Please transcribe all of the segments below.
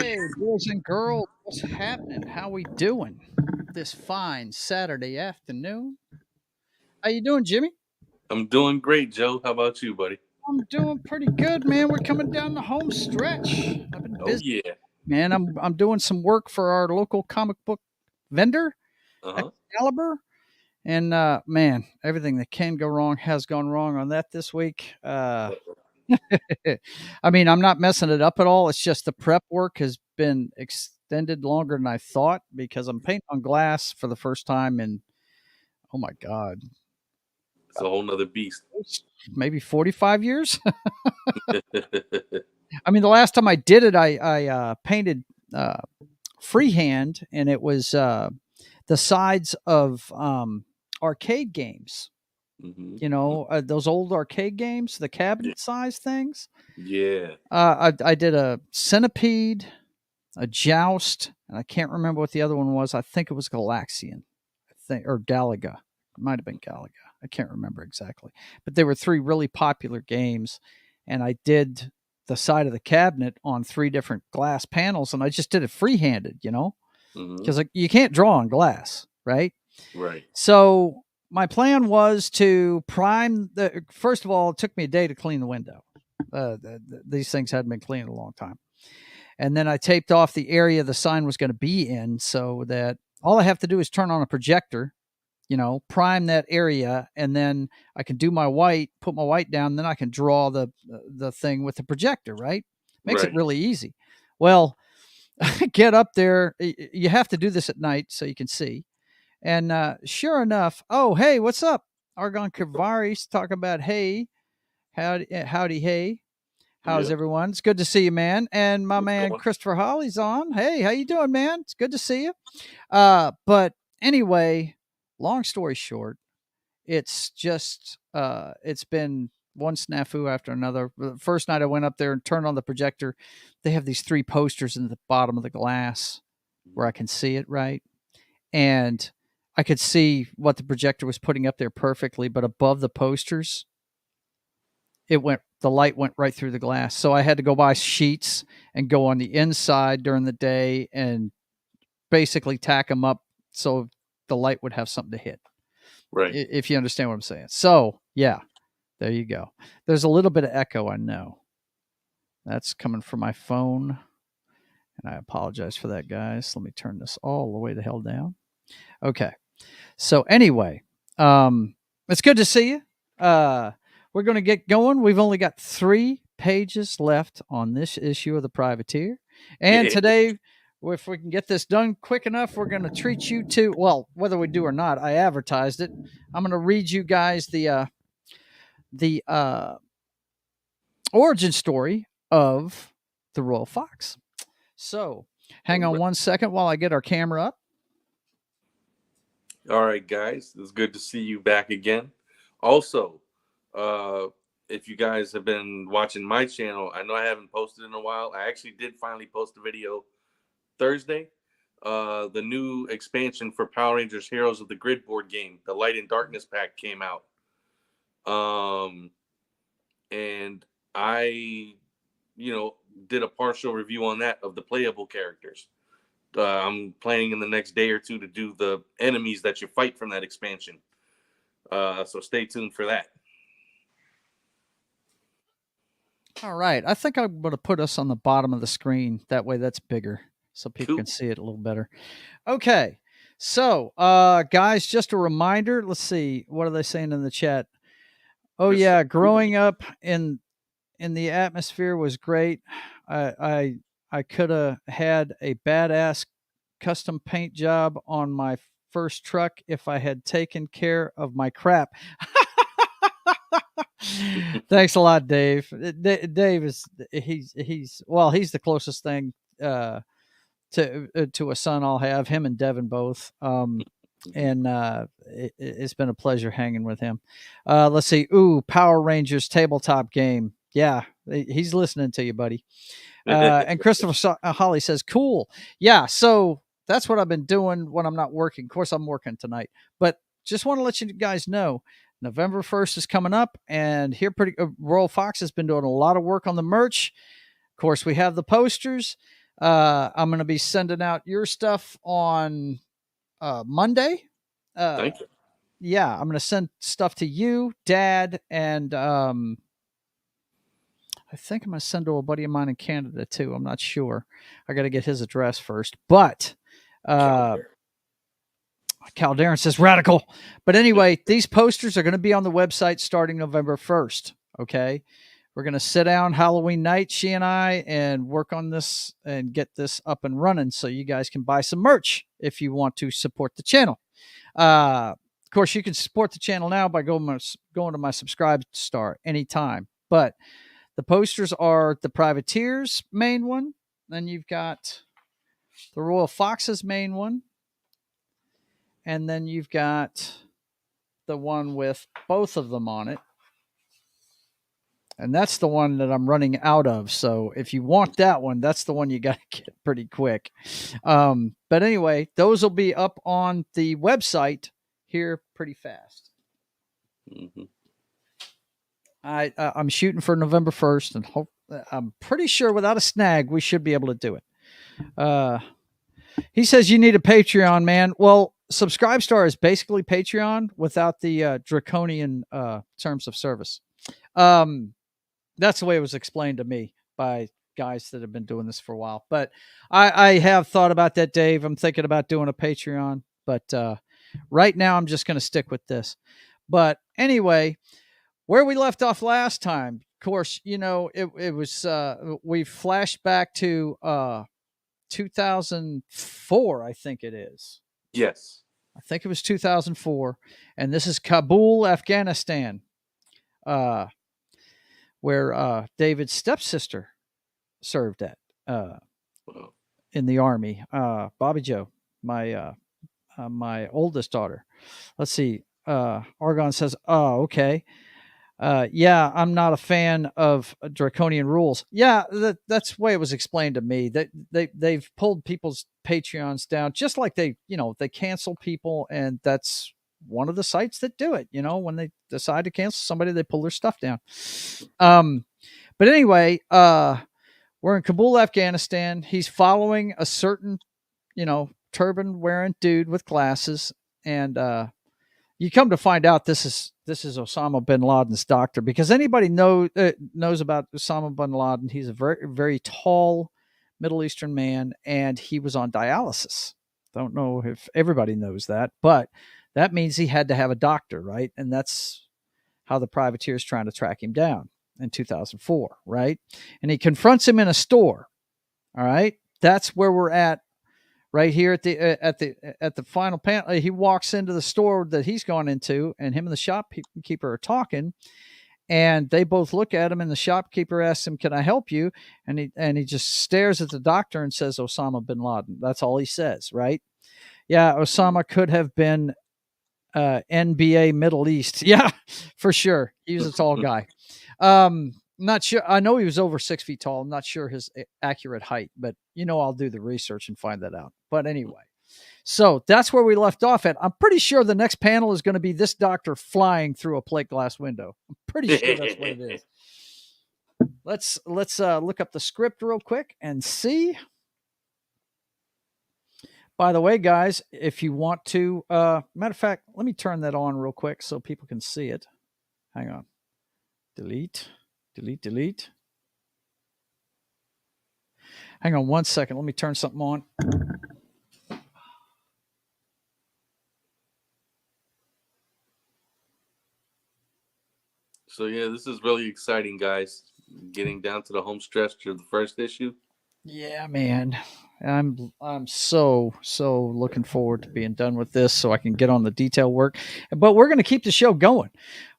Hey, boys and girls, what's happening? How we doing this fine Saturday afternoon? How you doing, Jimmy? I'm doing great, Joe. How about you, buddy? I'm doing pretty good, man. We're coming down the home stretch. I've been Oh busy, yeah. man. I'm doing some work for our local comic book vendor, Uh-huh. Excalibur, and man, everything that can go wrong has gone wrong on that this week. I mean, I'm not messing it up at all. It's just the prep work has been extended longer than I thought because I'm painting on glass for the first time in, oh my God, It's a whole nother beast. maybe 45 years. I mean, the last time I did it, I painted uh, freehand, and it was the sides of arcade games. hmm Those old arcade games, the Yeah. cabinet size things. Yeah. I did a centipede, a joust, and I can't remember what the other one was. I think it was Galaxian, I think, or Galaga. It might have been Galaga. I can't remember exactly. But there were three really popular games, and I did the side of the cabinet on three different glass panels, and I just did it freehanded, hmm because you can't draw on glass, right? Right. So my plan was to prime the. First of all, it took me a day to clean the window. These things hadn't been cleaned in a long time. And then I taped off the area the sign was going to be in so that all I have to do is turn on a projector, prime that area, and then I can do my white, put my white down, then I can draw the thing with the projector, right? Makes it Right. really easy. Well, get up there. You have to do this at night so you can see. And sure enough, oh, hey, what's up? Argon Kavari's talking about, hey, howdy, hey. How's Yep. everyone? It's good to see you, man. And my What's man going? Christopher Holly's on. Hey, how you doing, man? It's good to see you. But anyway, long story short, it's just it's been one snafu after another. The first night I went up there and turned on the projector, they have these three posters in the bottom of the glass where I can see it right. And I could see what the projector was putting up there perfectly, but above the posters, the light went right through the glass. So I had to go buy sheets and go on the inside during the day and basically tack them up so the light would have something to hit. Right. If you understand what I'm saying. So yeah, there you go. There's a little bit of echo, I know. That's coming from my phone. And I apologize for that, guys. Let me turn this all the way the hell down. Okay. So anyway, it's good to see you. We're going to get going. We've only got 3 pages left on this issue of the Privateer. And Yeah. today, if we can get this done quick enough, we're going to treat you to, well, whether we do or not, I advertised it. I'm going to read you guys the origin story of the Royal Fox. So hang on one second while I get our camera up. All right, guys. It's good to see you back again. Also, uh, if you guys have been watching my channel, I know I haven't posted in a while. I actually did finally post a video Thursday. The new expansion for Power Rangers Heroes of the Grid board game, the Light and Darkness pack, came out. And I, did a partial review on that of the playable characters. I'm planning in the next day or two to do the enemies that you fight from that expansion. So stay tuned for that. All right. I think I'm going to put us on the bottom of the screen. That way that's bigger so people Cool. can see it a little better. Okay. So, guys, just a reminder. Let's see. What are they saying in the chat? Oh yeah, growing up in the atmosphere was great. I could have had a badass custom paint job on my first truck if I had taken care of my crap. Thanks a lot, Dave. Dave is he's the closest thing to a son I'll have. Him and Devin both. And it's been a pleasure hanging with him. Let's see. Ooh, Power Rangers tabletop game. Yeah, he's listening to you, buddy. And Christopher Holly says, "Cool, yeah." So that's what I've been doing when I'm not working. Of course, I'm working tonight, but just want to let you guys know, November 1st is coming up, and here Royal Fox has been doing a lot of work on the merch. Of course, we have the posters. I'm going to be sending out your stuff on Monday. Thank you. Yeah, I'm going to send stuff to you, Dad, and I think I'm going to send to a buddy of mine in Canada too. I'm not sure. I got to get his address first. But Calderon says radical. But anyway, these posters are going to be on the website starting November 1st. Okay. We're going to sit down Halloween night, she and I, and work on this and get this up and running so you guys can buy some merch if you want to support the channel. Of course, you can support the channel now by going to my subscribe star anytime. But the posters are the Privateers main one. Then you've got the Royal Foxes main one. And then you've got the one with both of them on it. And that's the one that I'm running out of. So if you want that one, that's the one you got to get pretty quick. But anyway, those will be up on the website here pretty fast. Mm-hmm. I'm shooting for November 1st, and I'm pretty sure without a snag, we should be able to do it. He says you need a Patreon, man. Well, Subscribestar is basically Patreon without the draconian terms of service. That's the way it was explained to me by guys that have been doing this for a while. But I have thought about that, Dave. I'm thinking about doing a Patreon, but right now I'm just going to stick with this. But anyway, where we left off last time, of course, you know, it was we flashed back to 2004, I think it is. Yes. I think it was 2004. And this is Kabul, Afghanistan, where David's stepsister served at in the Army. Bobby Joe, my oldest daughter. Let's see. Argon says, oh, okay. Yeah, I'm not a fan of draconian rules. Yeah, that's the way it was explained to me. That they've pulled people's Patreons down, just like they cancel people, and that's one of the sites that do it. You know, when they decide to cancel somebody, they pull their stuff down. But anyway, we're in Kabul, Afghanistan. He's following a certain, turban wearing dude with glasses, and you come to find out this is Osama bin Laden's doctor, because anybody knows about Osama bin Laden. He's a very, very tall Middle Eastern man, and he was on dialysis. Don't know if everybody knows that, but that means he had to have a doctor, right? And that's how the privateer is trying to track him down in 2004, right? And he confronts him in a store. All right, that's where we're at. Right here at the final panel, he walks into the store that he's gone into, and him and the shopkeeper are talking, and they both look at him, and the shopkeeper asks him, "Can I help you?" And he just stares at the doctor and says, "Osama bin Laden." That's all he says, right? Yeah, Osama could have been NBA Middle East. Yeah, for sure. He was a tall guy. Not sure. I know he was over 6 feet tall. I'm not sure his accurate height, but I'll do the research and find that out. But anyway, so that's where we left off at. I'm pretty sure the next panel is going to be this doctor flying through a plate glass window. I'm pretty sure that's what it is. Let's look up the script real quick and see. By the way, guys, if you want to, matter of fact, let me turn that on real quick so people can see it. Hang on. Delete. Hang on 1 second. Let me turn something on. So yeah, this is really exciting, guys. Getting down to the home stretch of the first issue. Yeah, man. I'm so looking forward to being done with this so I can get on the detail work. But we're going to keep the show going.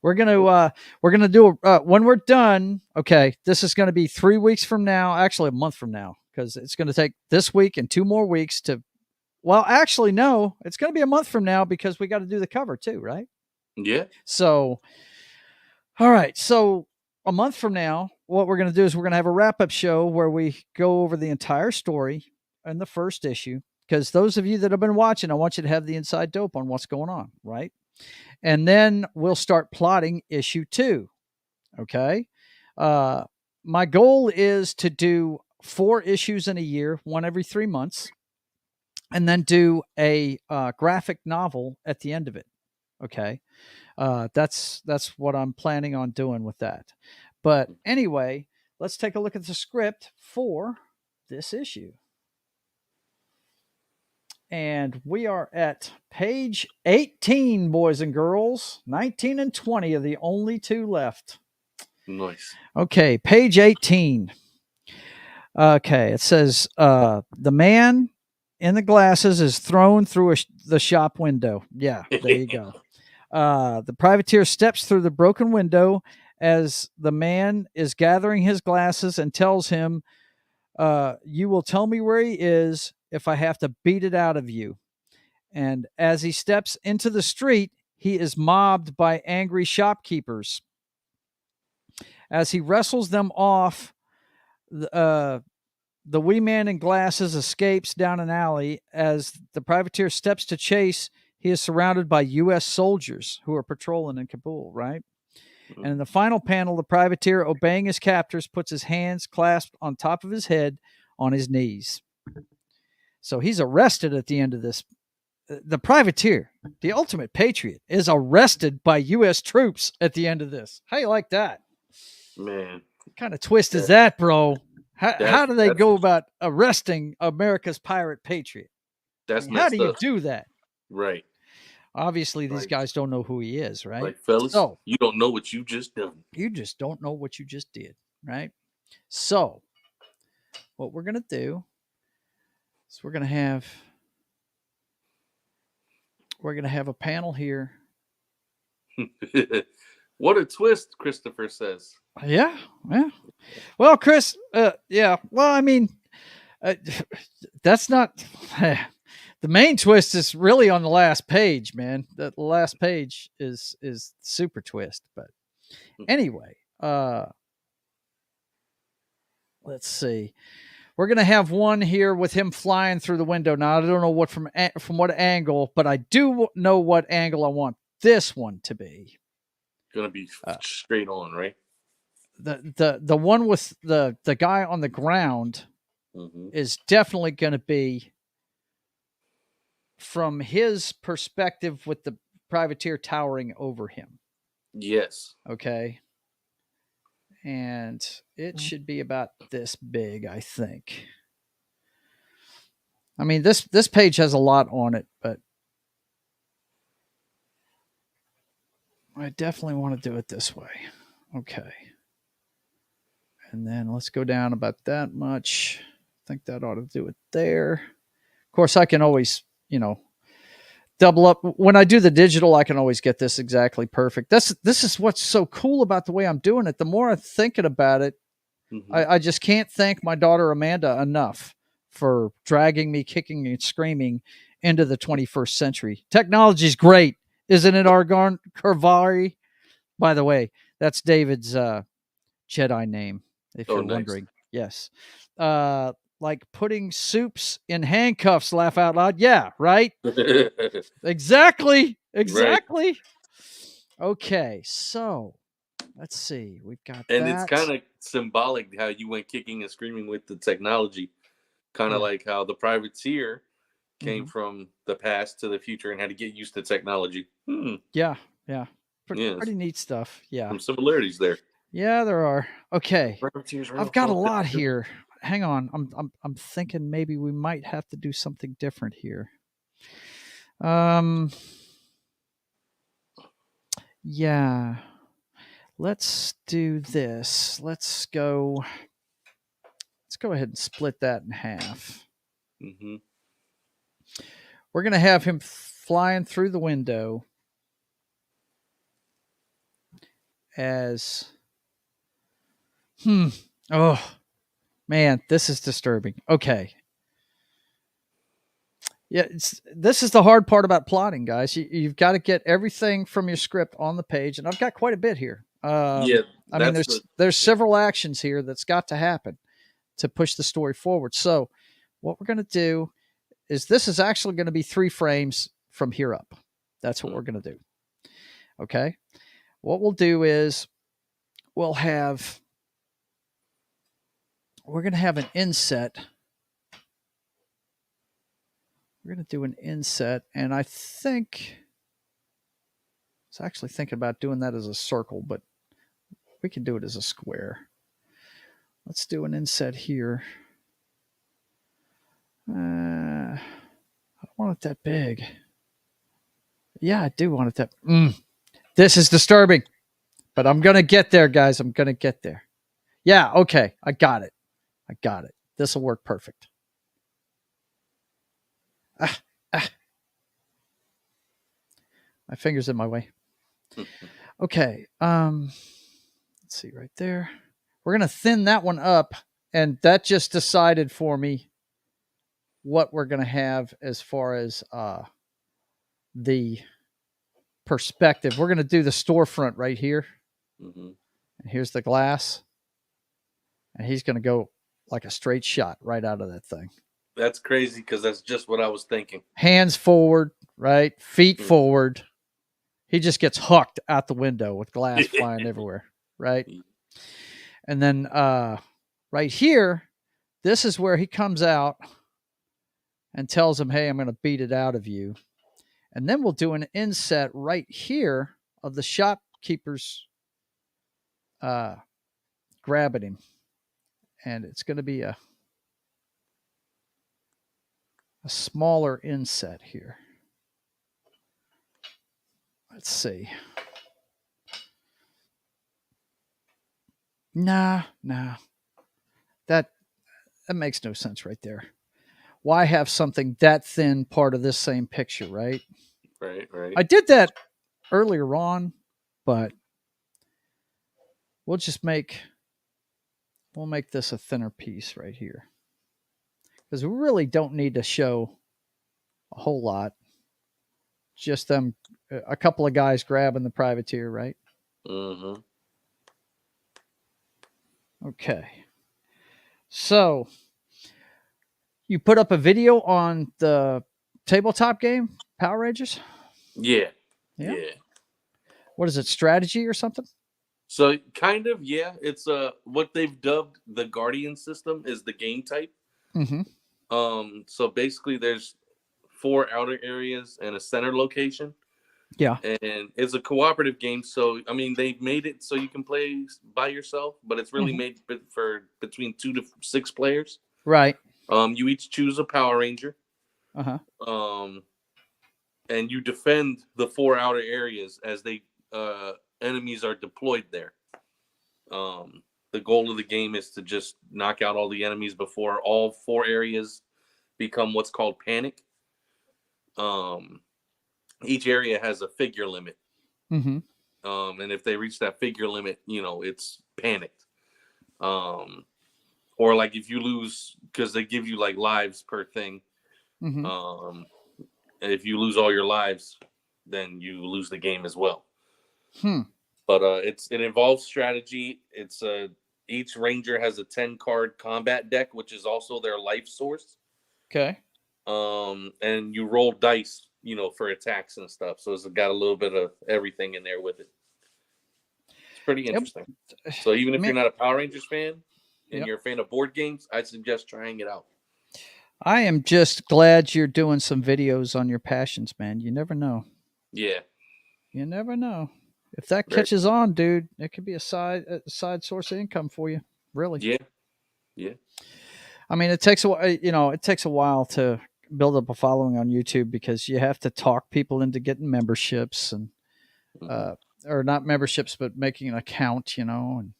We're going to do when we're done. Okay, this is going to be 3 weeks from now, actually a month from now, because it's going to take this week and 2 more weeks to. Well, actually, no, it's going to be a month from now because we got to do the cover too, right? Yeah. So, all right. So a month from now, what we're going to do is we're going to have a wrap-up show where we go over the entire story in the first issue, because those of you that have been watching, I want you to have the inside dope on what's going on, right? And then we'll start plotting issue 2. Okay. My goal is to do 4 issues in a year, one every 3 months, and then do a graphic novel at the end of it. Okay, that's what I'm planning on doing with that. But anyway, let's take a look at the script for this issue. And we are at page 18, boys and girls. 19 and 20 are the only 2 left. Nice. Okay, page 18. Okay, it says the man in the glasses is thrown through the shop window. Yeah, there you go. The privateer steps through the broken window as the man is gathering his glasses and tells him, you will tell me where he is if I have to beat it out of you. And as he steps into the street, he is mobbed by angry shopkeepers. As he wrestles them off, the wee man in glasses escapes down an alley. As the privateer steps to chase, he is surrounded by U.S. soldiers who are patrolling in Kabul, right? And in the final panel, the privateer, obeying his captors, puts his hands clasped on top of his head on his knees. So he's arrested at the end of this. The privateer, the ultimate patriot, is arrested by U.S. troops at the end of this. How you like that? Man. What kind of twist is that, bro? How do they go about arresting America's pirate patriot? How do you do that? Right. Obviously, these guys don't know who he is, right? Like, fellas, you don't know what you just done. You just don't know what you just did, right? So, what we're going to do is we're going to have a panel here. What a twist, Christopher says. Yeah. Well, Chris, yeah. Well, I mean, that's not the main twist is really on the last page, man. The last page is super twist. But anyway, let's see. We're gonna have one here with him flying through the window. Now I don't know what from what angle, but I do know what angle I want this one to be. Gonna be straight on, right? The one with the guy on the ground is definitely going to be from his perspective with the privateer towering over him. Yes. Okay. And it should be about this big, I think. I mean, this page has a lot on it, but I definitely want to do it this way. Okay. And then let's go down about that much. I think that ought to do it there. Of course, I can always, double up. When I do the digital, I can always get this exactly perfect. This is what's so cool about the way I'm doing it. The more I'm thinking about it, I just can't thank my daughter Amanda enough for dragging me kicking and screaming into the 21st century. Technology's great, isn't it, Argon Carvari? By the way, that's David's Jedi name, if you're wondering. Yes. Like putting soups in handcuffs, laugh out loud. Yeah, right? Exactly. Right. Okay, so let's see. We've got and that. It's kind of symbolic how you went kicking and screaming with the technology. Kind of like how the privateer came from the past to the future and had to get used to technology. Yeah. Pretty neat stuff. Yeah. Some similarities there. Yeah, there are. Okay. I've got a lot here. Hang on. I'm thinking maybe we might have to do something different here. Yeah. Let's do this. Let's go ahead and split that in half. We're going to have him flying through the window as oh man, this is disturbing. Okay. Yeah, this is the hard part about plotting, guys. You've got to get everything from your script on the page, and I've got quite a bit here. I mean, there's several actions here that's got to happen to push the story forward. So what we're going to do is this is actually going to be 3 frames from here up. That's what we're going to do. Okay. What we'll do is we'll have we're going to have an inset. We're going to do an inset, and I was actually thinking about doing that as a circle, but we can do it as a square. Let's do an inset here. I don't want it that big. Yeah, I do want it that. This is disturbing, but I'm going to get there, guys. I'm going to get there. Yeah, okay. I got it. This will work perfect. My finger's in my way. Okay. Let's see right there. We're going to thin that one up, and that just decided for me what we're going to have as far as the perspective. We're going to do the storefront right here. And here's the glass. And he's going to go like a straight shot right out of that thing. That's crazy because that's just what I was thinking. Hands forward, right? Feet forward. He just gets hooked out the window with glass flying everywhere, right? And then right here, this is where he comes out and tells him, hey, I'm going to beat it out of you. And then we'll do an inset right here of the shopkeepers grabbing him. And it's going to be a smaller inset here. Let's see. Nah. That makes no sense right there. Why have something that thin part of this same picture, right? Right. I did that earlier on, but we'll make this a thinner piece right here. Because we really don't need to show a whole lot. Just a couple of guys grabbing the privateer, right? Mm-hmm. Okay. So you put up a video on the tabletop game, Power Rangers? Yeah. What is it, strategy or something? So kind of, yeah. It's what they've dubbed the Guardian system is the game type. So basically there's 4 outer areas and a center location. Yeah. And it's a cooperative game. So, I mean, they've made it so you can play by yourself, but it's really made for between 2 to 6 players. Right. You each choose a Power Ranger. And you defend the 4 outer areas as they enemies are deployed there. The goal of the game is to just knock out all the enemies before all 4 areas become what's called panic. Each area has a figure limit. And if they reach that figure limit, it's panicked. Or like if you lose, because they give you like lives per thing. And if you lose all your lives, then you lose the game as well. But it involves strategy. It's each ranger has a 10-card combat deck, which is also their life source. Okay. And you roll dice, for attacks and stuff. So it's got a little bit of everything in there with it. It's pretty interesting. So even if you're not a Power Rangers fan and you're a fan of board games, I'd suggest trying it out. I am just glad you're doing some videos on your passions, man. You never know. Yeah. You never know. If that catches on, dude, it could be a side source of income for you. Really. Yeah. I mean, it takes a while to build up a following on YouTube because you have to talk people into getting memberships and or not memberships, but making an account, and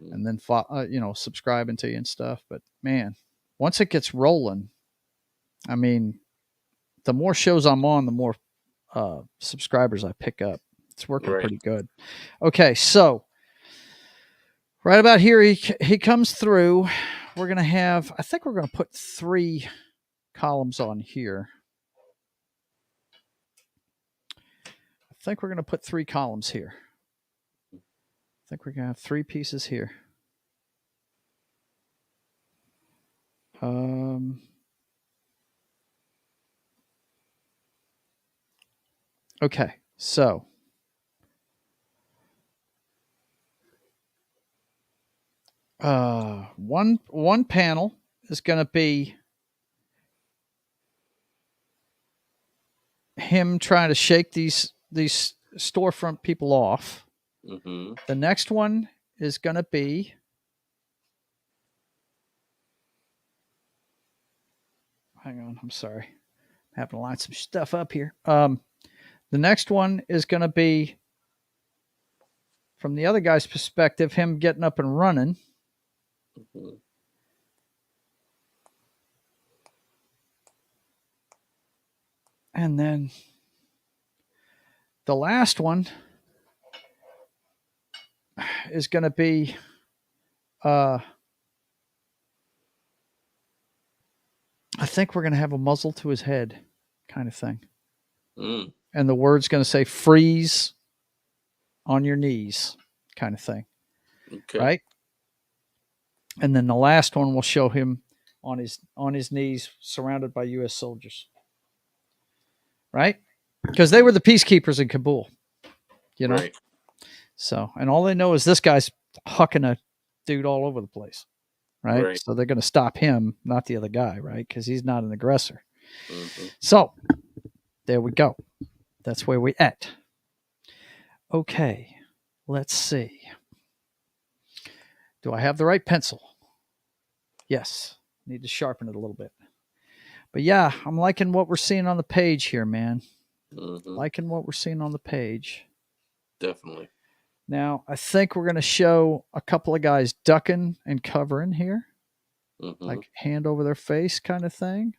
then subscribing to you and stuff. But man, once it gets rolling, I mean, the more shows I'm on, the more subscribers I pick up. It's working pretty good. Okay, so right about here, he comes through. We're gonna have. I think we're gonna put 3 columns on here. I think we're gonna put 3 columns here. I think we're gonna have 3 pieces here. Okay, so One panel is going to be him trying to shake these storefront people off. Mm-hmm. The next one is going to be hang on, I'm sorry. I'm having to line some stuff up here. The next one is going to be from the other guy's perspective, him getting up and running. Mm-hmm. And then the last one is going to be I think we're going to have a muzzle to his head kind of thing. Mm. And the word's going to say freeze on your knees kind of thing. Okay. Right? And then the last one will show him on his knees surrounded by US soldiers. Right? Because they were the peacekeepers in Kabul, you know. Right. So, and all they know is this guy's hucking a dude all over the place. Right? Right. So they're going to stop him, not the other guy, right? Because he's not an aggressor. Mm-hmm. So there we go. That's where we at. Okay, let's see. Do I have the right pencil? Yes. Need to sharpen it a little bit. But yeah, I'm liking what we're seeing on the page here, man. Mm-hmm. Liking what we're seeing on the page. Definitely. Now, I think we're going to show a couple of guys ducking and covering here. Mm-hmm. Like hand over their face kind of thing.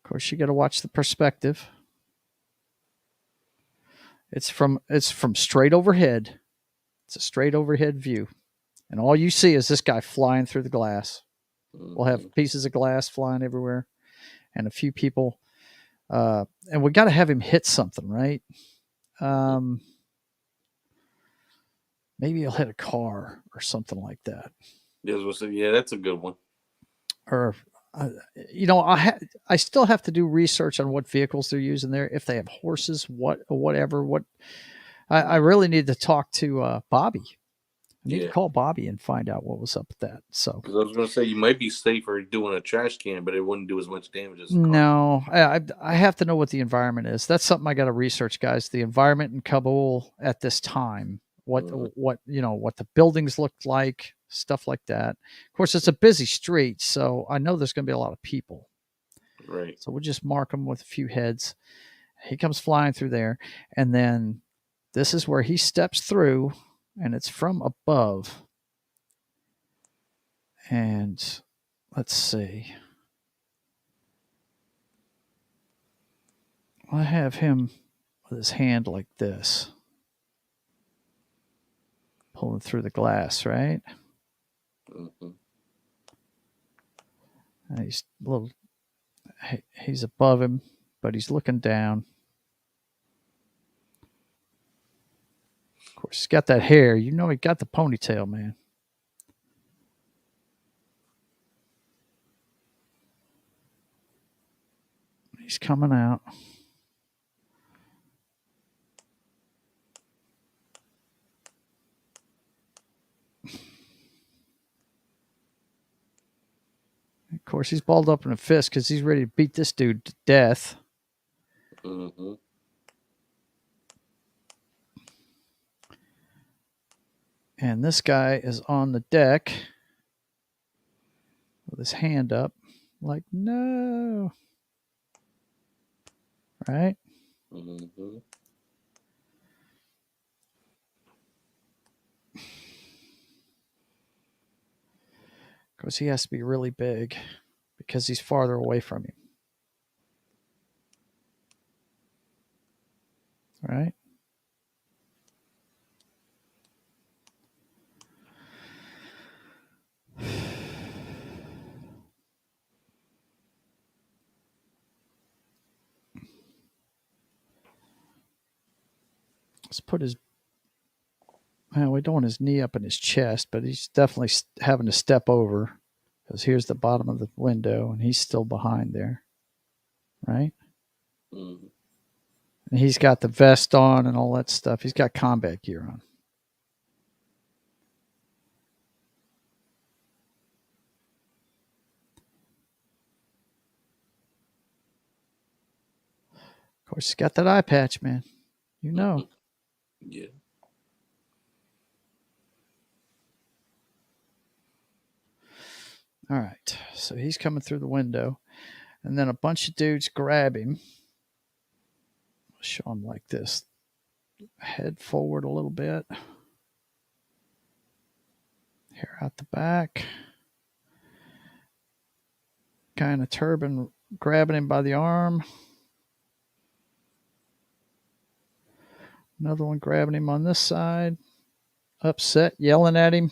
Of course, you got to watch the perspective. It's from straight overhead. It's a straight overhead view. And all you see is this guy flying through the glass. Mm-hmm. We'll have pieces of glass flying everywhere and a few people. And we got to have him hit something, right? Maybe he'll hit a car or something like that. Yeah, that's a good one. Or, I still have to do research on what vehicles they're using there. If they have horses, whatever. I really need to talk to Bobby. I need to call Bobby and find out what was up with that. So, because I was going to say you might be safer doing a trash can, but it wouldn't do as much damage as a car. No, I have to know what the environment is. That's something I got to research, guys. The environment in Kabul at this time, what the buildings looked like, stuff like that. Of course, it's a busy street, so I know there's going to be a lot of people. Right. So we'll just mark him with a few heads. He comes flying through there, and then this is where he steps through, and it's from above. And let's see. I have him with his hand like this, pulling through the glass, right? Mm-hmm. And he's above him, but he's looking down. Of course, he's got that hair. You know, he got the ponytail, man. He's coming out. Of course, he's balled up in a fist because he's ready to beat this dude to death. Mm-hmm. And this guy is on the deck with his hand up, like, no. Right? Mm-hmm. Of course, he has to be really big because he's farther away from you. Right? Let's put we don't want his knee up in his chest, but he's definitely having to step over because here's the bottom of the window and he's still behind there. Right? Mm-hmm. And he's got the vest on and all that stuff. He's got combat gear on. Of course, he's got that eye patch, man. You know. Yeah. All right. So he's coming through the window. And then a bunch of dudes grab him. I'll show him like this. Head forward a little bit. Hair out the back. Guy in a turban grabbing him by the arm. Another one grabbing him on this side. Upset, yelling at him.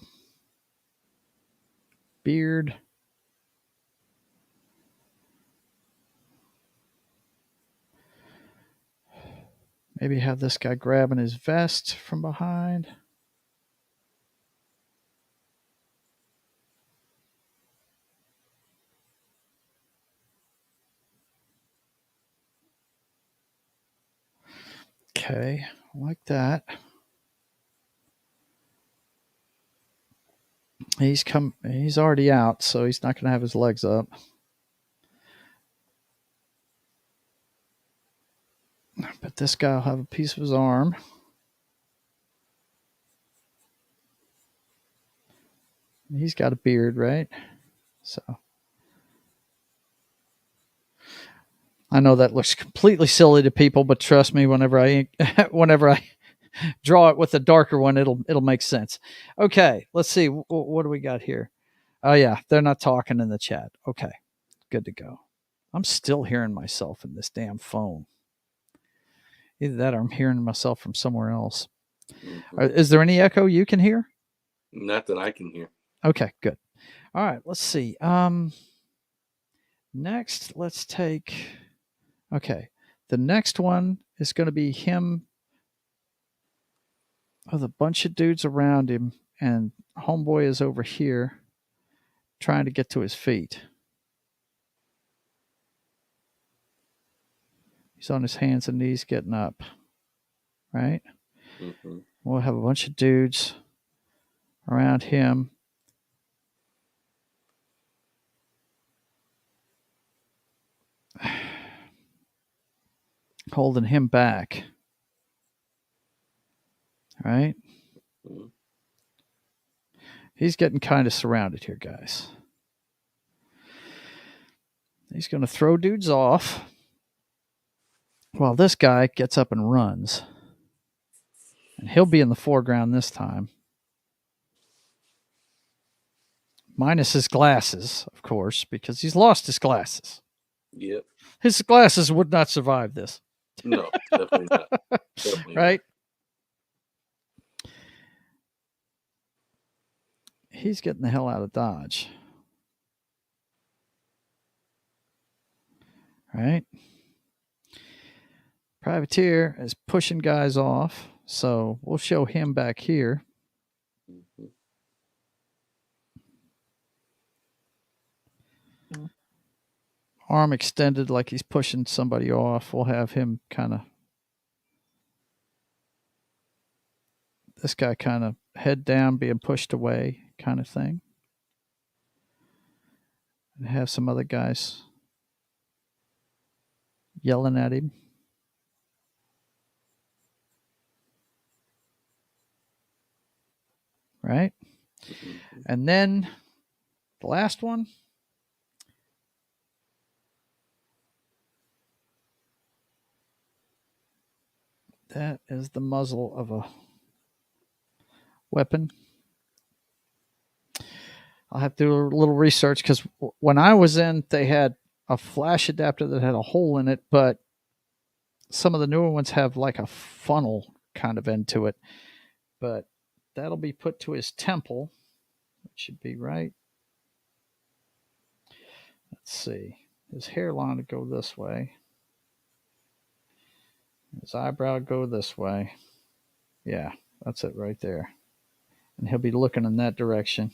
Beard. Maybe have this guy grabbing his vest from behind. Okay, like that. He's already out, so he's not going to have his legs up. But this guy will have a piece of his arm. He's got a beard, right? So I know that looks completely silly to people, but trust me, whenever I draw it with a darker one, it'll make sense. Okay, let's see. What do we got here? Oh yeah, they're not talking in the chat. Okay, good to go. I'm still hearing myself in this damn phone. Either that or I'm hearing myself from somewhere else. Mm-hmm. Is there any echo you can hear? Not that I can hear. Okay, good. All right, let's see. Next, let's take. Okay, the next one is going to be him with a bunch of dudes around him, and homeboy is over here trying to get to his feet. He's on his hands and knees getting up, right? Mm-hmm. We'll have a bunch of dudes around him. Holding him back. Right? Mm-hmm. He's getting kind of surrounded here, guys. He's going to throw dudes off while this guy gets up and runs. And he'll be in the foreground this time. Minus his glasses, of course, because he's lost his glasses. Yep. His glasses would not survive this. No, definitely not. Definitely right? Not. He's getting the hell out of Dodge. Right? Privateer is pushing guys off, so we'll show him back here. Mm-hmm. Arm extended like he's pushing somebody off. We'll have him kind of, this guy kind of head down, being pushed away kind of thing. And have some other guys yelling at him. Right? Mm-hmm. And then the last one. That is the muzzle of a weapon. I'll have to do a little research because when I was in, they had a flash adapter that had a hole in it, but some of the newer ones have like a funnel kind of end to it. But that'll be put to his temple. It should be right. Let's see. His hairline would go this way. His eyebrow would go this way. Yeah, that's it right there. And he'll be looking in that direction.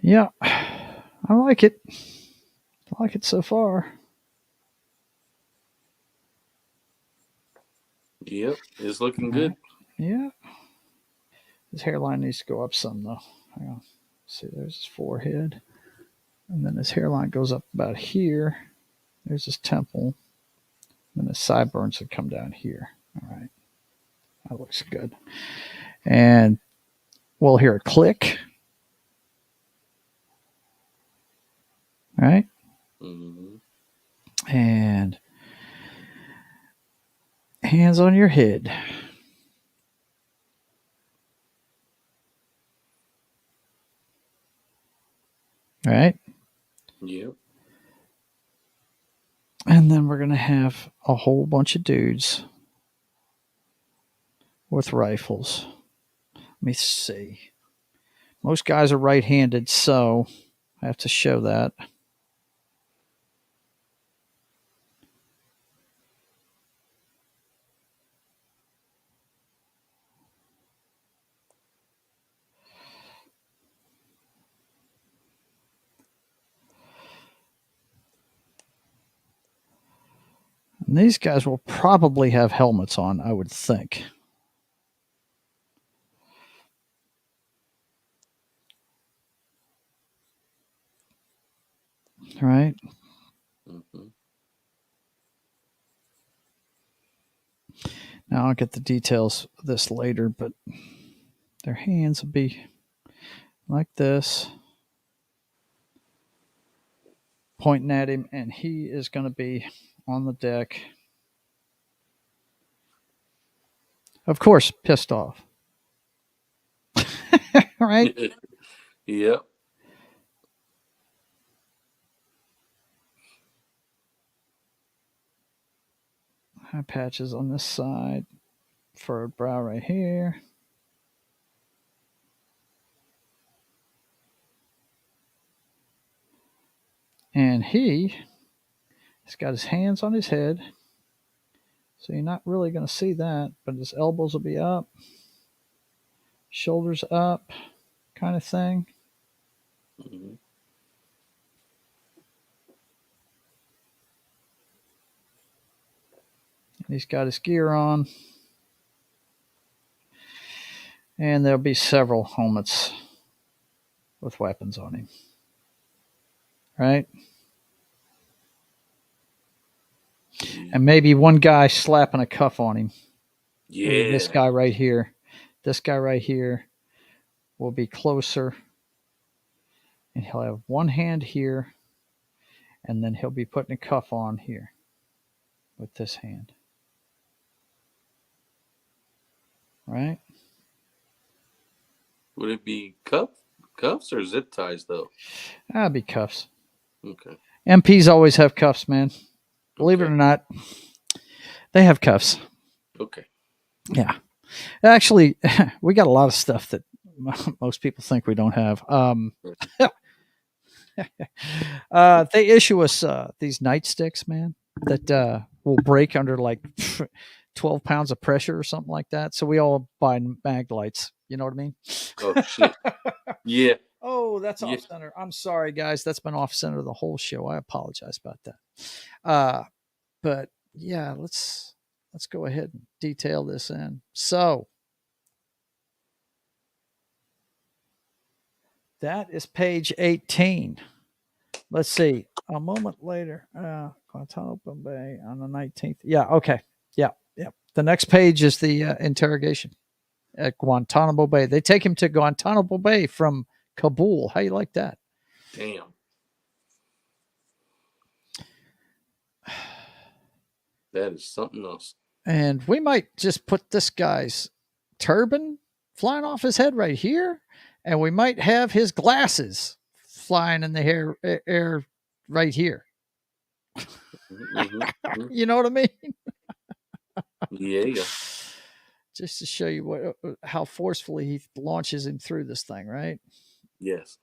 Yeah. I like it. I like it so far. Yep, it's looking All right. good. Yeah. His hairline needs to go up some though. Hang on. See, there's his forehead. And then his hairline goes up about here. There's his temple. And his sideburns would come down here. All right. That looks good. And we'll hear a click. All right. Mm-hmm. And hands on your head. All right. Yep. And then we're going to have a whole bunch of dudes with rifles. Let me see. Most guys are right handed, so I have to show that. And these guys will probably have helmets on, I would think. All right. Mm-hmm. Now I'll get the details of this later, but their hands will be like this, pointing at him, and he is going to be on the deck. Of course, pissed off. All right. Yep. Eye patches on this side, furrowed brow right here. And he's got his hands on his head. So you're not really going to see that, but his elbows will be up, shoulders up, kind of thing. Mm-hmm. He's got his gear on. And there'll be several helmets with weapons on him. Right? And maybe one guy slapping a cuff on him. Maybe this Yeah. guy right here. This guy right here will be closer. And he'll have one hand here. And then he'll be putting a cuff on here with this hand. Right? Would it be cuffs or zip ties though? That'd be cuffs. Okay. MPs always have cuffs, man. Believe it Okay. or not, they have cuffs. Okay. Yeah. Actually, we got a lot of stuff that most people think we don't have. They issue us these nightsticks, man, that will break under like 12 pounds of pressure or something like that. So we all buy mag lights. You know what I mean? Oh shit. Yeah. Oh, that's Yeah. off center. I'm sorry, guys. That's been off center the whole show. I apologize about that. But yeah, let's go ahead and detail this in. So that is page 18. Let's see. A moment later, Guantanamo Bay on the 19th. Yeah, okay. Yeah, yeah. The next page is the interrogation at Guantanamo Bay. They take him to Guantanamo Bay from Kabul. How you like that? Damn. That is something else. And we might just put this guy's turban flying off his head right here, and we might have his glasses flying in the air right here. Mm-hmm. Mm-hmm. You know what I mean? Yeah. Yeah. Just to show you how forcefully he launches him through this thing, right? Yes.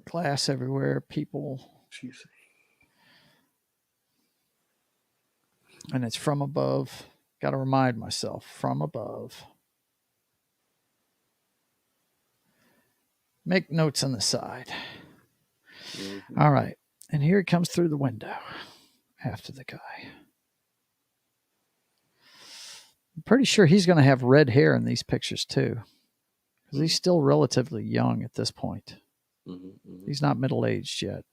Glass everywhere, people, Jeez. and it's from above. Got to remind myself from above. Make notes on the side. Mm-hmm. All right. And here he comes through the window after the guy. I'm pretty sure he's going to have red hair in these pictures too, because he's still relatively young at this point. He's not middle-aged yet.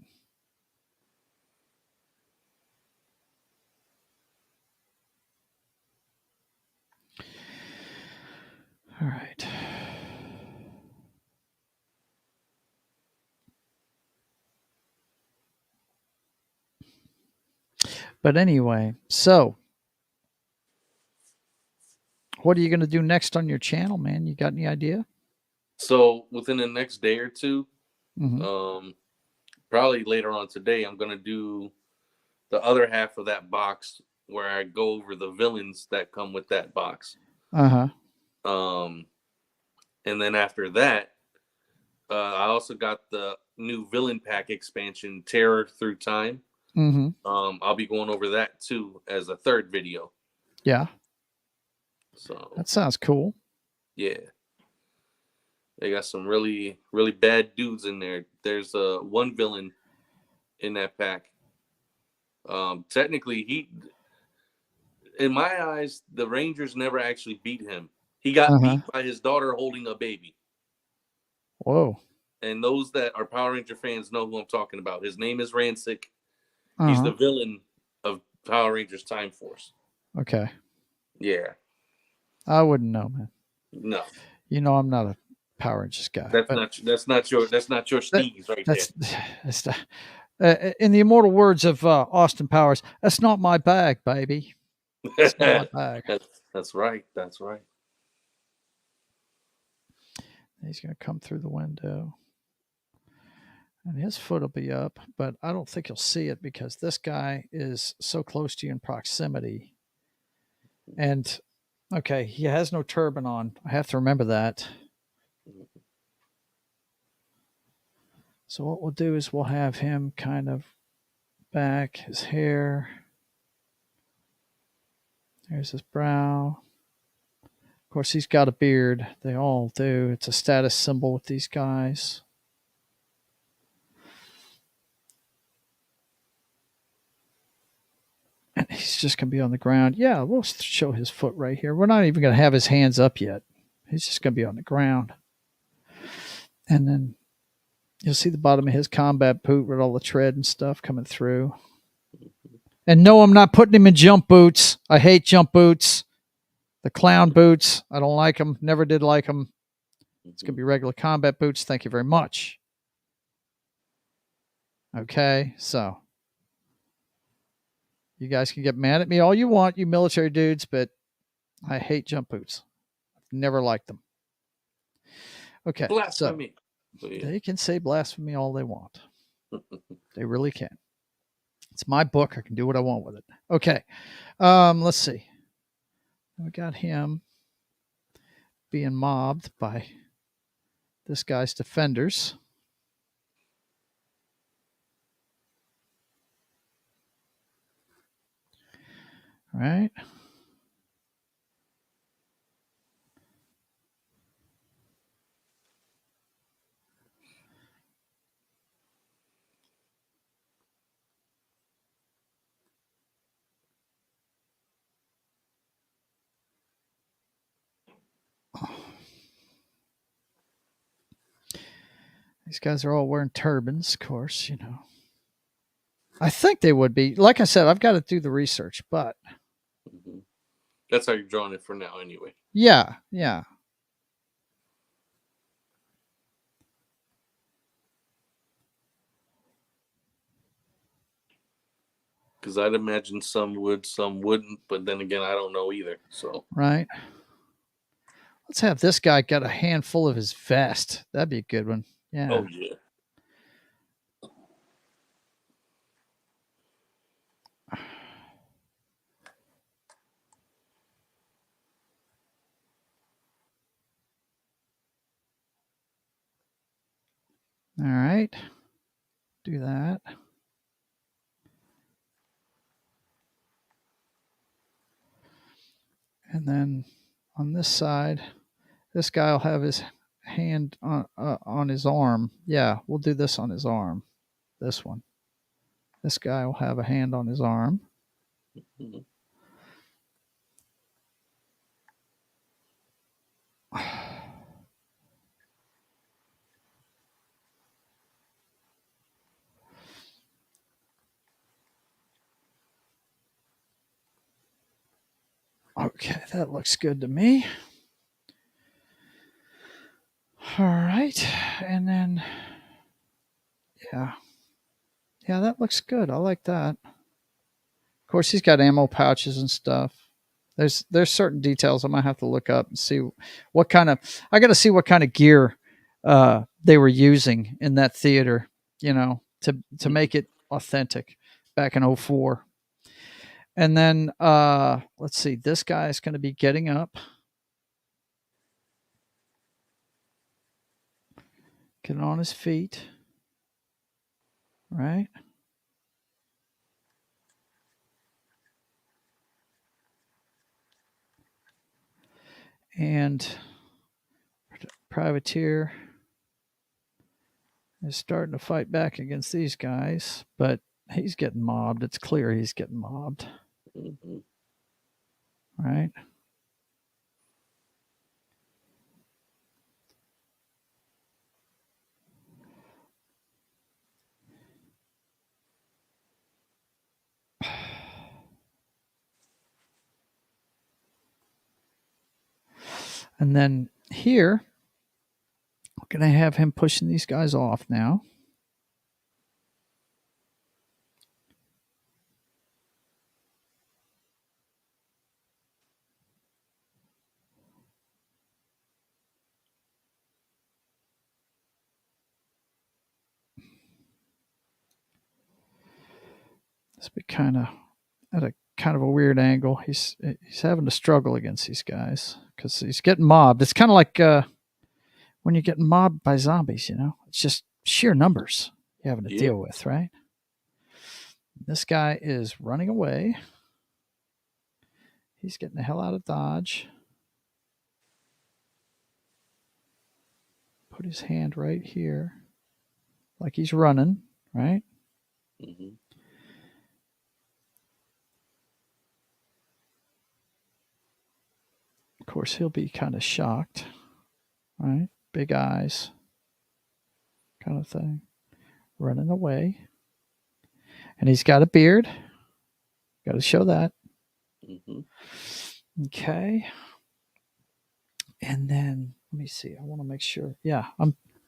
All right. But anyway, so what are you going to do next on your channel, man? You got any idea? So within the next day or two, Mm-hmm. probably later on today, I'm gonna do the other half of that box where I go over the villains that come with that box. Uh-huh. And then after that, I also got the new villain pack expansion, Terror Through Time. Mm-hmm. I'll be going over that too as a third video. Yeah. So That sounds cool. yeah, they got some really really bad dudes in there. There's one villain in that pack. Technically, he, in my eyes, the Rangers never actually beat him. He got Uh-huh. beat by his daughter holding a baby. Whoa. And those that are Power Ranger fans know who I'm talking about. His name is Rancic. He's Uh-huh. the villain of Power Rangers Time Force. Okay. Yeah. I wouldn't know, man. No. You know, I'm not a Power Rangers guy, That's but not your that, Steve's right there. that's in the immortal words of Austin Powers, that's not my bag, baby. It's not my bag. That's right. That's right. He's going to come through the window. And his foot will be up, but I don't think you'll see it because this guy is so close to you in proximity. And okay, he has no turban on. I have to remember that. So what we'll do is we'll have him kind of back, his hair. There's his brow. Of course, he's got a beard. They all do. It's a status symbol with these guys. And he's just going to be on the ground. Yeah, we'll show his foot right here. We're not even going to have his hands up yet. He's just going to be on the ground. And then you'll see the bottom of his combat boot with all the tread and stuff coming through. And no, I'm not putting him in jump boots. I hate jump boots. The clown boots, I don't like them. Never did like them. It's going to be regular combat boots. Thank you very much. Okay, so you guys can get mad at me all you want, you military dudes, but I hate jump boots. I've never liked them. Okay, Blasphemy. so they can say blasphemy all they want. They really can. It's my book. I can do what I want with it. Okay, let's see. We got him being mobbed by this guy's defenders. All right. These guys are all wearing turbans, of course, you know. I think they would be. Like I said, I've got to do the research, but That's how you're drawing it for now, anyway. yeah. Because I'd imagine some would, some wouldn't, but then again, I don't know either. So Right. Let's have this guy get a handful of his vest. That'd be a good one. Yeah. oh yeah. All right. Do that. And then on this side, this guy will have his hand on his arm. Yeah, we'll do this on his arm. This one. This guy will have a hand on his arm. Mhm. Okay, that looks good to me. All right. And then, yeah. Yeah, that looks good. I like that. Of course, he's got ammo pouches and stuff. There's certain details I might have to look up and see what kind of I got to see what kind of gear they were using in that theater, to make it authentic back in '04. And then let's see, this guy is going to be getting up, getting on his feet, right? And Privateer is starting to fight back against these guys, but he's getting mobbed. It's clear he's getting mobbed, Mhm. right? And then here, we're going to have him pushing these guys off now. This be kind of at a kind of a weird angle. He's having to struggle against these guys because he's getting mobbed. It's kind of like when you're getting mobbed by zombies. It's just sheer numbers you're having to Yeah. deal with, right? This guy is running away. He's getting the hell out of Dodge. Put his hand right here, like he's running, right? Mhm. Of course, he'll be kind of shocked, right? Big eyes, kind of thing. Running away. And he's got a beard. Got to show that. Mhm. Okay. And then let me see. I want to make sure. Yeah,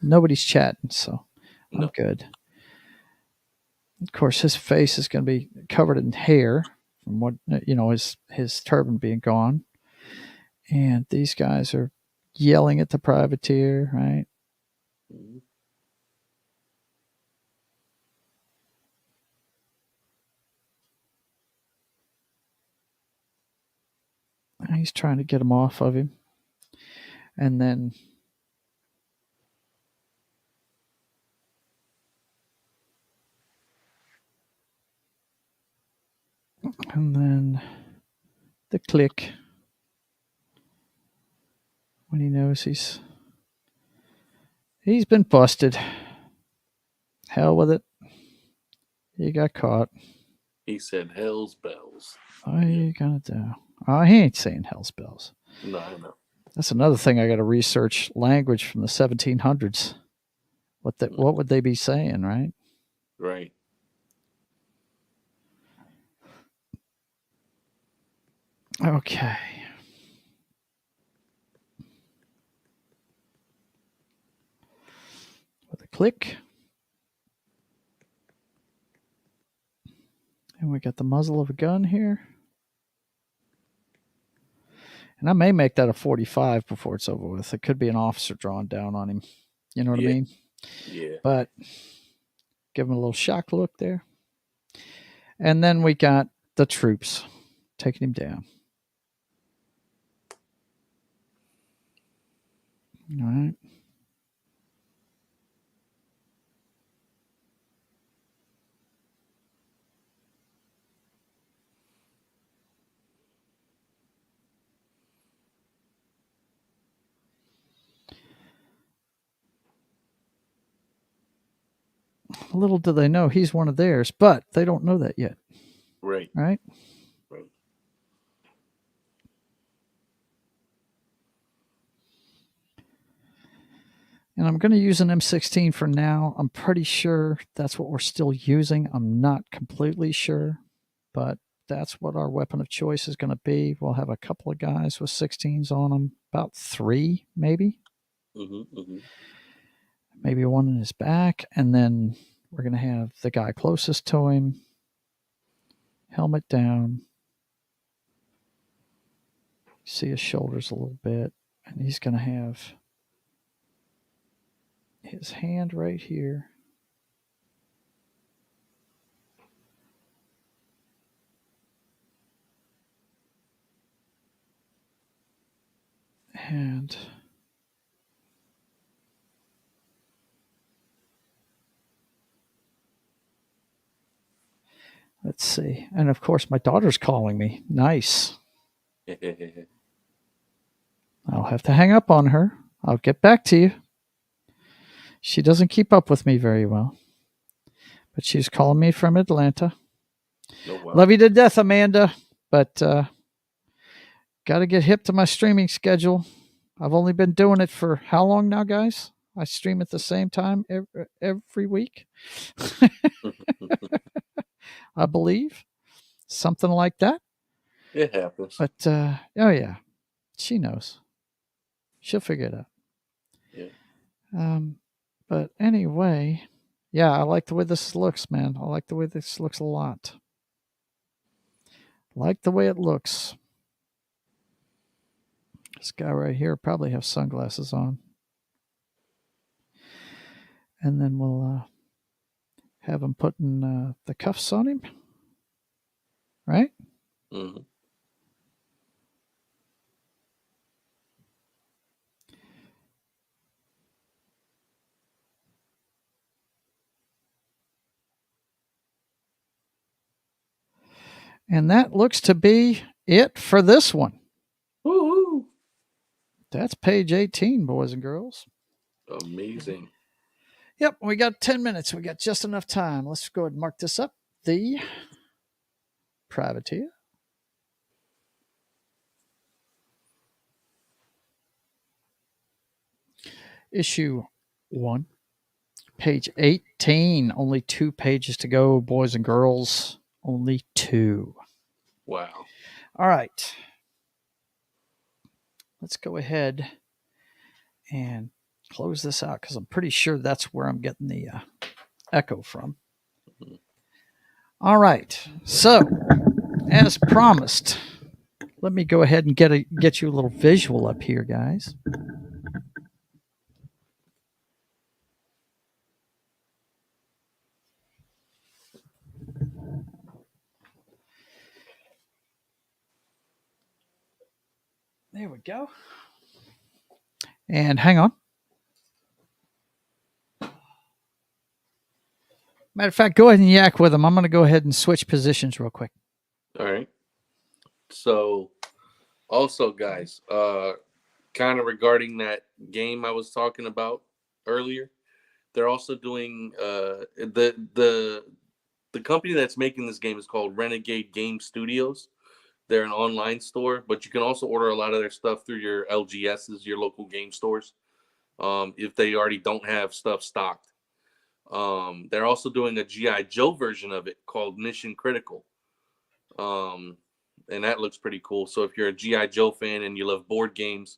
nobody's chatting, so I'm No. good. Of course, his face is going to be covered in hair from what his turban being gone. And these guys are yelling at the privateer, right? Mhm. And he's trying to get them off of him. And then the click when he knows he's been busted. Hell with it. You got caught. He said hell's bells. What are you gonna do? Oh, he ain't saying hell's bells. No, I know. That's another thing I got to research language from the 1700s. What would they be saying, right? Right. Okay. With a click. And we got the muzzle of a gun here. And I may make that a 45 before it's over with. It could be an officer drawing down on him. You know what I Yeah. mean? Yeah. But give him a little shock look there. And then we got the troops taking him down. All right. little do they know he's one of theirs, but they don't know that yet, Right. right? Right. And I'm going to use an M16 for now. I'm pretty sure that's what we're still using. I'm not completely sure, but that's what our weapon of choice is going to be. We'll have a couple of guys with 16s on them, about 3 maybe. Maybe one in his back, and then we're going to have the guy closest to him, helmet down. See his shoulders a little bit, and he's going to have his hand right here. And let's see. And of course, my daughter's calling me. Nice. I'll have to hang up on her. I'll get back to you. She doesn't keep up with me very well, but she's calling me from Atlanta. Oh, wow. Love you to death, Amanda, but got to get hip to my streaming schedule. I've only been doing it for how long now, guys? I stream at the same time every week. I believe. Something like that. It happens. But, oh, yeah. She knows. She'll figure it out. Yeah. But anyway, yeah, I like the way this looks, man. I like the way this looks a lot. Like the way it looks. This guy right here probably has sunglasses on. And then we'll have him putting the cuffs on him. Right? Mm-hmm. And that looks to be it for this one. Woo-hoo. That's page 18, boys and girls. Amazing. Yep, we got 10 minutes. We got just enough time. Let's go ahead and mark this up. The Privateer. Issue 1. Page 18. Only 2 pages to go, boys and girls. Only 2. Wow. All right. Let's go ahead and close this out because I'm pretty sure that's where I'm getting the echo from. All right. So, as promised, let me go ahead and get you a little visual up here, guys. There we go. And hang on. Matter of fact, go ahead and yak with them. I'm going to go ahead and switch positions real quick. All right. So, also, guys, kind of regarding that game I was talking about earlier, they're also doing the company that's making this game is called Renegade Game Studios. They're an online store, but you can also order a lot of their stuff through your LGSs, your local game stores, if they already don't have stuff stocked. They're also doing a G.I. Joe version of it called Mission Critical. And that looks pretty cool. So if you're a G.I. Joe fan and you love board games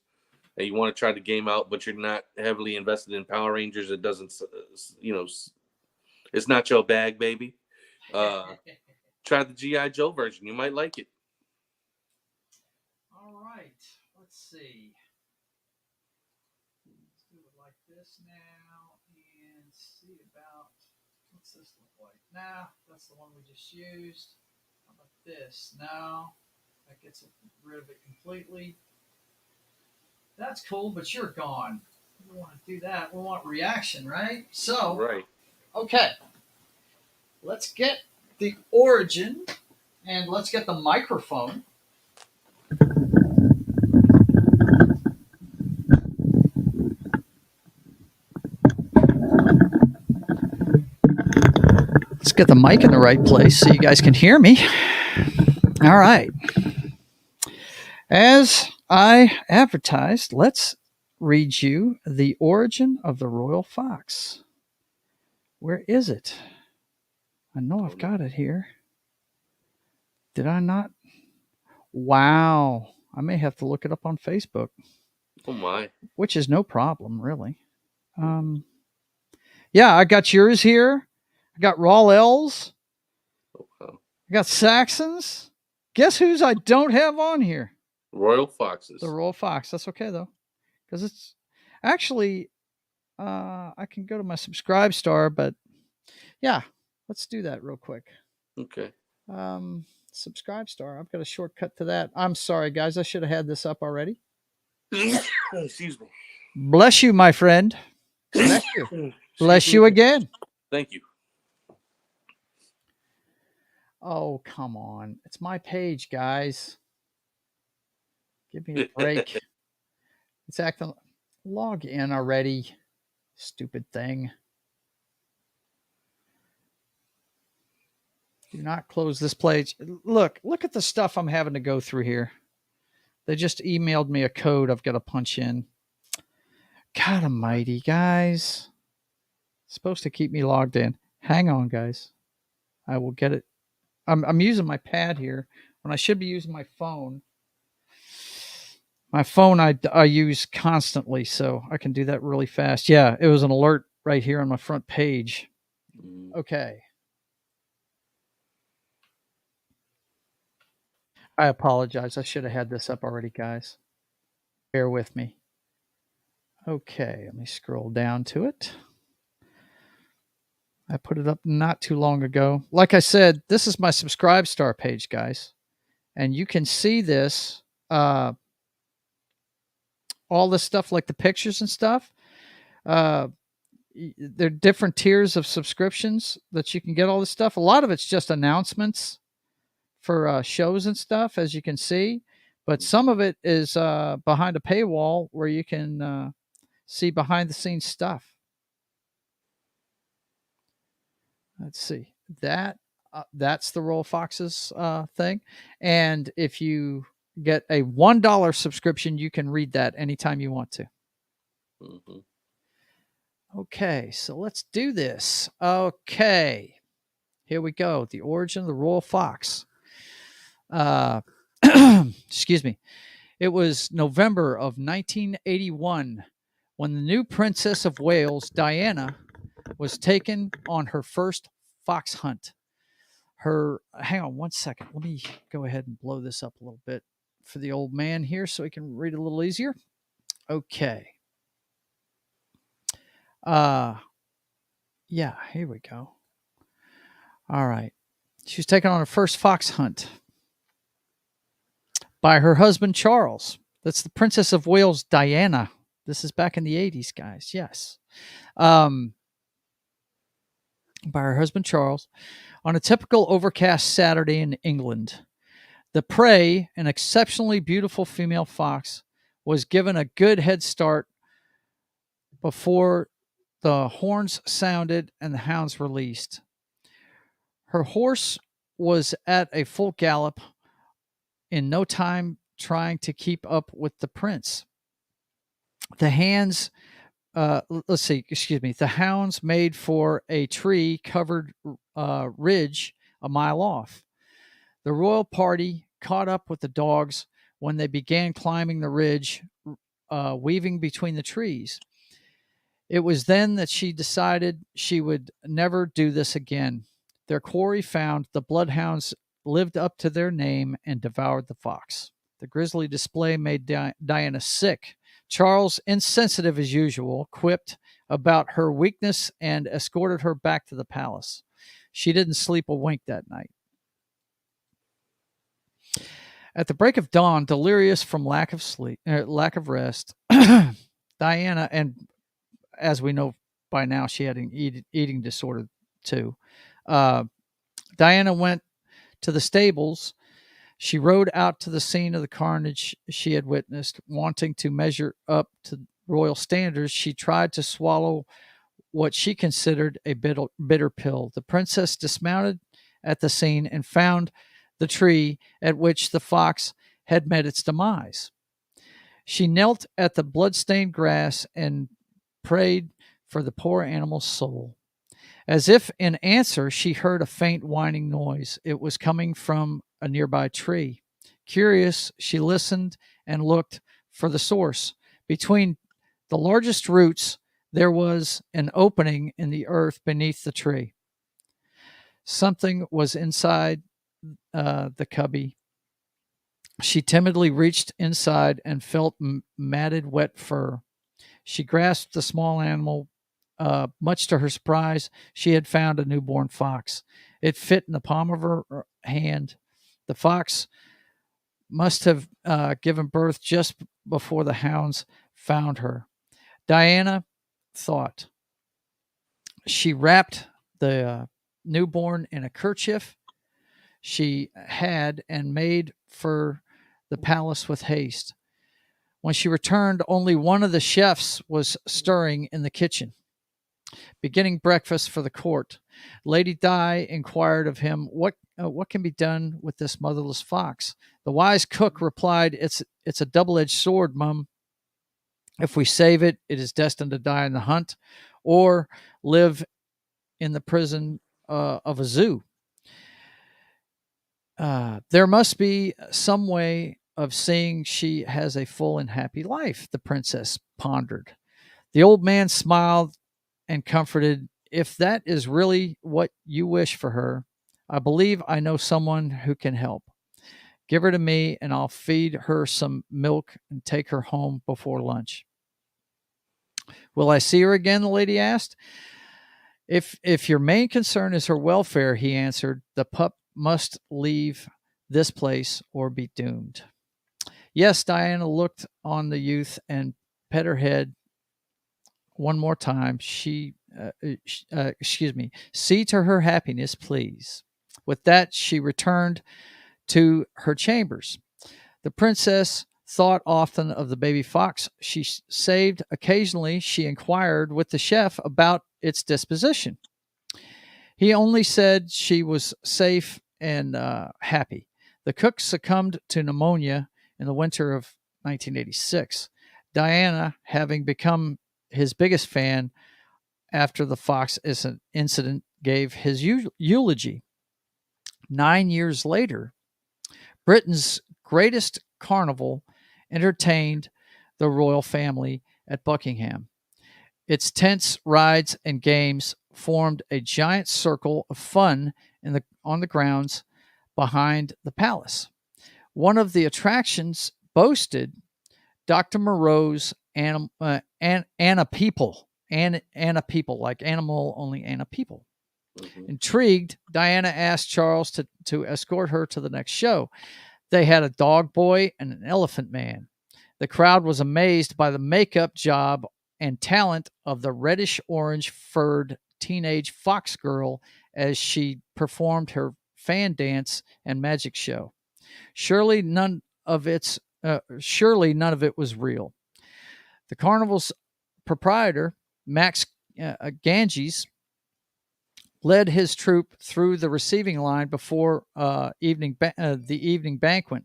and you want to try the game out, but you're not heavily invested in Power Rangers, it doesn't, it's not your bag, baby. Try the G.I. Joe version. You might like it. All right. Let's see. Let's do it like this now and see about what's this look like. Nah, that's the one we just used. How about this? No, that gets rid of it completely. That's cool, but you're gone. We want to do that. We want reaction, right? So, Right. Okay. Let's get the origin and let's get the microphone. get the mic in the right place so you guys can hear me. All right. As I advertised, let's read you the origin of the royal fox. Where is it? I know I've got it here. Did I not? Wow. I may have to look it up on Facebook. Oh my. Which is no problem, really. Yeah, I got yours here. I got Raw L's. Oh, wow. I got Saxons. Guess whose I don't have on here? Royal foxes. The Royal Fox. That's okay though, because it's actually I can go to my subscribe star, but yeah, let's do that real quick. Okay. Subscribe star. I've got a shortcut to that. I'm sorry, guys. I should have had this up already. Excuse me. Bless you, my friend. Bless you. Bless you again. Thank you. Oh, come on. It's my page, guys. Give me a break. It's acting. Log in already. Stupid thing. Do not close this page. Look at the stuff I'm having to go through here. They just emailed me a code I've got to punch in. God almighty, guys. It's supposed to keep me logged in. Hang on, guys. I will get it. I'm using my pad here when I should be using my phone. My phone I use constantly, so I can do that really fast. Yeah, it was an alert right here on my front page. Okay. I apologize. I should have had this up already, guys. Bear with me. Okay, let me scroll down to it. I put it up not too long ago. Like I said, this is my subscribe star page, guys. And you can see this, all this stuff like the pictures and stuff. There are different tiers of subscriptions that you can get all this stuff. A lot of it's just announcements for shows and stuff, as you can see. But some of it is behind a paywall where you can see behind the scenes stuff. Let's see. That's the Royal Foxes thing. And if you get a $1 subscription, you can read that anytime you want to. Mm-hmm. Okay, so let's do this. Okay. Here we go. The origin of the Royal Fox. Excuse me. It was November of 1981 when the new Princess of Wales, Diana, was taken on her first fox hunt. Hang on one second. Let me go ahead and blow this up a little bit for the old man here so he can read a little easier. Okay. Yeah, here we go. All right. She was taken on her first fox hunt by her husband, Charles. That's the Princess of Wales, Diana. This is back in the 80s, guys. Yes. By her husband, Charles, on a typical overcast Saturday in England. The prey, an exceptionally beautiful female fox, was given a good head start before the horns sounded and the hounds released. Her horse was at a full gallop, in no time trying to keep up with the prince. The hounds made for a tree-covered ridge a mile off. The royal party caught up with the dogs when they began climbing the ridge, weaving between the trees. It was then that she decided she would never do this again. Their quarry found, the bloodhounds lived up to their name and devoured the fox. The grisly display made Diana sick. Charles, insensitive as usual, quipped about her weakness and escorted her back to the palace. She didn't sleep a wink that night. At the break of dawn, delirious from lack of rest, Diana, and as we know by now, she had an eating disorder too. Diana went to the stables. She rode out to the scene of the carnage she had witnessed. Wanting to measure up to royal standards, she tried to swallow what she considered a bitter pill. The princess dismounted at the scene and found the tree at which the fox had met its demise. She knelt at the blood-stained grass and prayed for the poor animal's soul. As if in answer, she heard a faint whining noise. It was coming from a nearby tree. Curious, she listened and looked for the source. Between the largest roots, there was an opening in the earth beneath the tree. Something was inside the cubby. She timidly reached inside and felt matted, wet fur. She grasped the small animal. Much to her surprise, she had found a newborn fox. It fit in the palm of her hand. The fox must have given birth just before the hounds found her. Diana thought. She wrapped the newborn in a kerchief she had and made for the palace with haste. When she returned, only one of the chefs was stirring in the kitchen, beginning breakfast for the court. Lady Di inquired of him, what can be done with this motherless fox? The wise cook replied, It's a double-edged sword, Mum. If we save it, it is destined to die in the hunt or live in the prison of a zoo. There must be some way of seeing she has a full and happy life, the princess pondered. The old man smiled and comforted. If that is really what you wish for her, I believe I know someone who can help. Give her to me, and I'll feed her some milk and take her home before lunch. Will I see her again? The lady asked. If your main concern is her welfare, he answered, the pup must leave this place or be doomed. Yes, Diana looked on the youth and pet her head one more time. See to her happiness, please. With that, she returned to her chambers. The princess thought often of the baby fox she saved. Occasionally, she inquired with the chef about its disposition. He only said she was safe and happy. The cook succumbed to pneumonia in the winter of 1986. Diana, having become his biggest fan after the fox incident, gave his eulogy. 9 years later, Britain's greatest carnival entertained the royal family at Buckingham. Its tents, rides, and games formed a giant circle of fun on the grounds behind the palace. One of the attractions boasted Dr. Moreau's Anna People, like animal, only Anna People. Mm-hmm. Intrigued, Diana asked Charles to escort her to the next show. They had a dog boy and an elephant man. The crowd was amazed by the makeup job and talent of the reddish-orange furred teenage fox girl as she performed her fan dance and magic show. Surely none of it was real. The carnival's proprietor, Max Ganges, led his troupe through the receiving line before the evening banquet.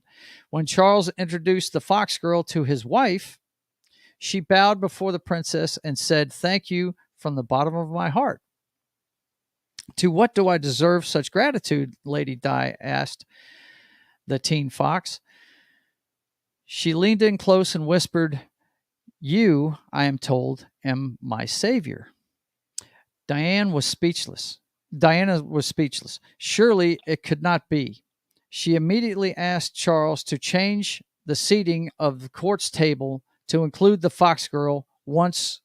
When Charles introduced the fox girl to his wife, she bowed before the princess and said, "Thank you from the bottom of my heart." "To what do I deserve such gratitude?" Lady Di asked the teen fox. She leaned in close and whispered, "You, I am told, am my savior." Diana was speechless. Surely it could not be. She immediately asked Charles to change the seating of the court's table to include the fox girl. Once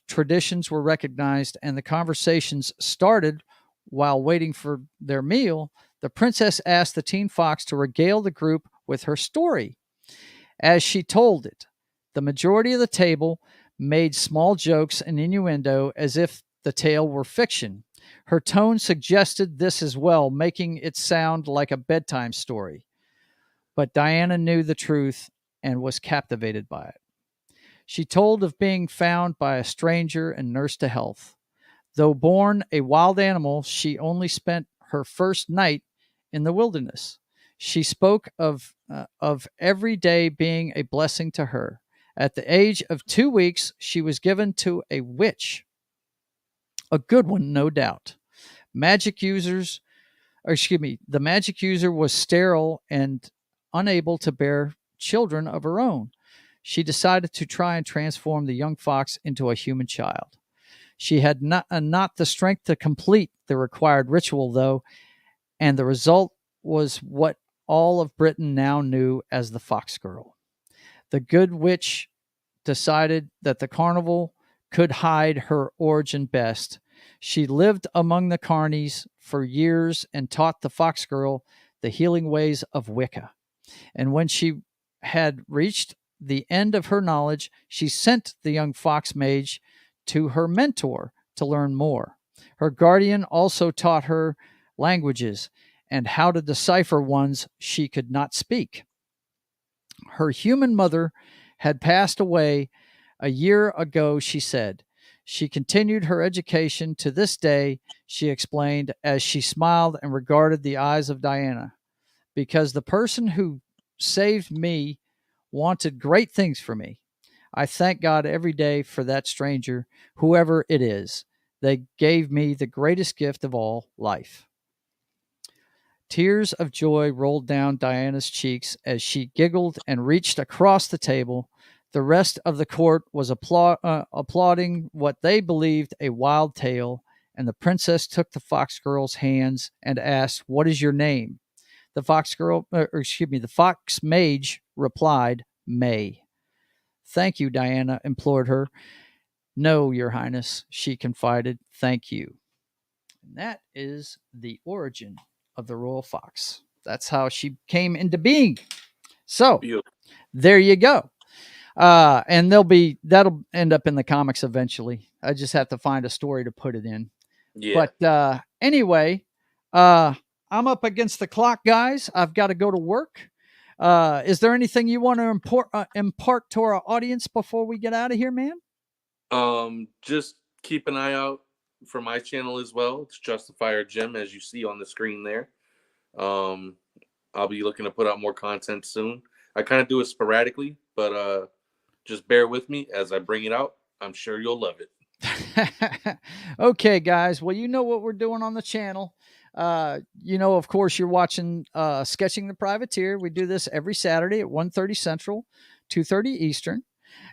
traditions were recognized and the conversations started while waiting for their meal, the princess asked the teen fox to regale the group with her story. As she told it, the majority of the table made small jokes and innuendo as if the tale were fiction. Her tone suggested this as well, making it sound like a bedtime story. But Diana knew the truth and was captivated by it. She told of being found by a stranger and nursed to health. Though born a wild animal, she only spent her first night in the wilderness. She spoke of every day being a blessing to her. At the age of 2 weeks, she was given to a witch, a good one, no doubt. Magic users, or excuse me, the magic user was sterile and unable to bear children of her own. She decided to try and transform the young fox into a human child. She had not the strength to complete the required ritual, though, and the result was what all of Britain now knew as the Fox Girl. The good witch decided that the carnival could hide her origin best. She lived among the carnies for years and taught the Fox Girl the healing ways of Wicca. And when she had reached the end of her knowledge, she sent the young fox mage to her mentor to learn more. Her guardian also taught her languages and how to decipher ones she could not speak. Her human mother had passed away a year ago, she said. She continued her education to this day, she explained as she smiled and regarded the eyes of Diana, because the person who saved me wanted great things for me. I thank God every day for that stranger, whoever it is. They gave me the greatest gift of all, life. Tears of joy rolled down Diana's cheeks as she giggled and reached across the table. The rest of the court was applauding what they believed a wild tale, and the princess took the fox girl's hands and asked, "What is your name?" The fox mage replied, "May." "Thank you," Diana implored her. "No, your highness," she confided. "Thank you." And that is the origin of the royal fox. That's how she came into being. So Beautiful. there you go. And that'll end up in the comics eventually. I just have to find a story to put it in. Yeah. But anyway, I'm up against the clock, guys. I've got to go to work. Is there anything you want to impart to our audience before we get out of here, man? Just keep an eye out for my channel as well. It's Justifier Jim, as you see on the screen there. Um, I'll be looking to put out more content soon. I kind of do it sporadically, but just bear with me as I bring it out. I'm sure you'll love it. Okay, guys. Well, you know what we're doing on the channel. Of course, you're watching Sketching the Privateer. We do this every Saturday at 1:30 Central, 2:30 Eastern.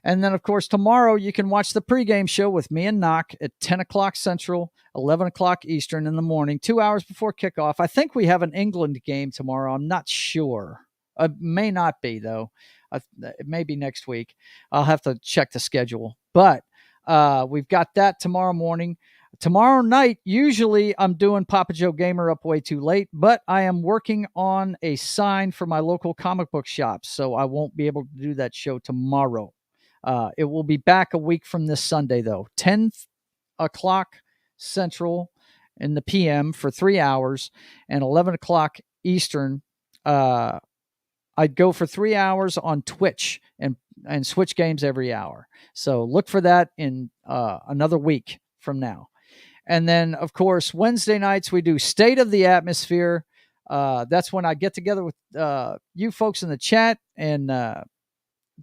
And then, of course, tomorrow you can watch the pregame show with me and Knock at 10 o'clock Central, 11 o'clock Eastern in the morning, 2 hours before kickoff. I think we have an England game tomorrow. I'm not sure. It may not be, though. It may be next week. I'll have to check the schedule. But we've got that tomorrow morning. Tomorrow night, usually I'm doing Papa Joe Gamer up way too late, but I am working on a sign for my local comic book shop, so I won't be able to do that show tomorrow. It will be back a week from this Sunday, though, 10 o'clock Central in the PM for 3 hours, and 11 o'clock Eastern. I'd go for 3 hours on Twitch and switch games every hour. So look for that in another week from now. And then, of course, Wednesday nights we do State of the Atmosphere. That's when I get together with you folks in the chat and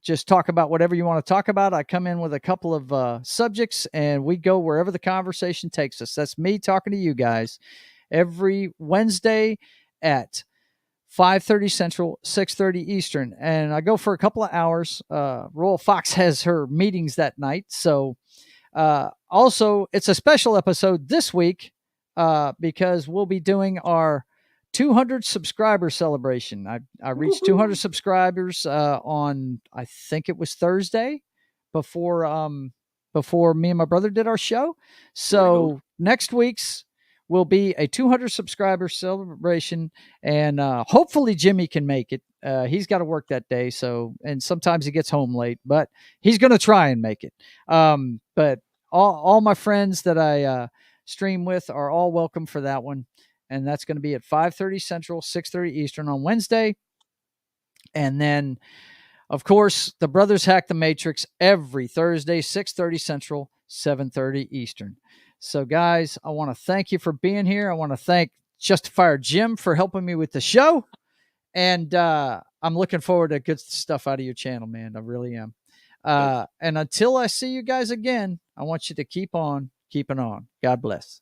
just talk about whatever you want to talk about. I come in with a couple of subjects and we go wherever the conversation takes us. That's me talking to you guys every Wednesday at 5:30 Central, 6:30 Eastern. And I go for a couple of hours. Royal Fox has her meetings that night. So also, it's a special episode this week because we'll be doing our 200 subscriber celebration. I reached 200 subscribers on, I think it was Thursday before me and my brother did our show. So next week's will be a 200 subscriber celebration, and hopefully Jimmy can make it. He's got to work that day, and sometimes he gets home late, but he's going to try and make it. But all my friends that I stream with are all welcome for that one, and that's going to be at 5:30 Central, 6:30 Eastern on Wednesday. And then Of course, the brothers hack the Matrix every Thursday, 6:30 Central, 7:30 Eastern. So, guys, I want to thank you for being here. I want to thank Justifier Jim for helping me with the show. And I'm looking forward to good stuff out of your channel, man. I really am. And until I see you guys again, I want you to keep on keeping on. God bless.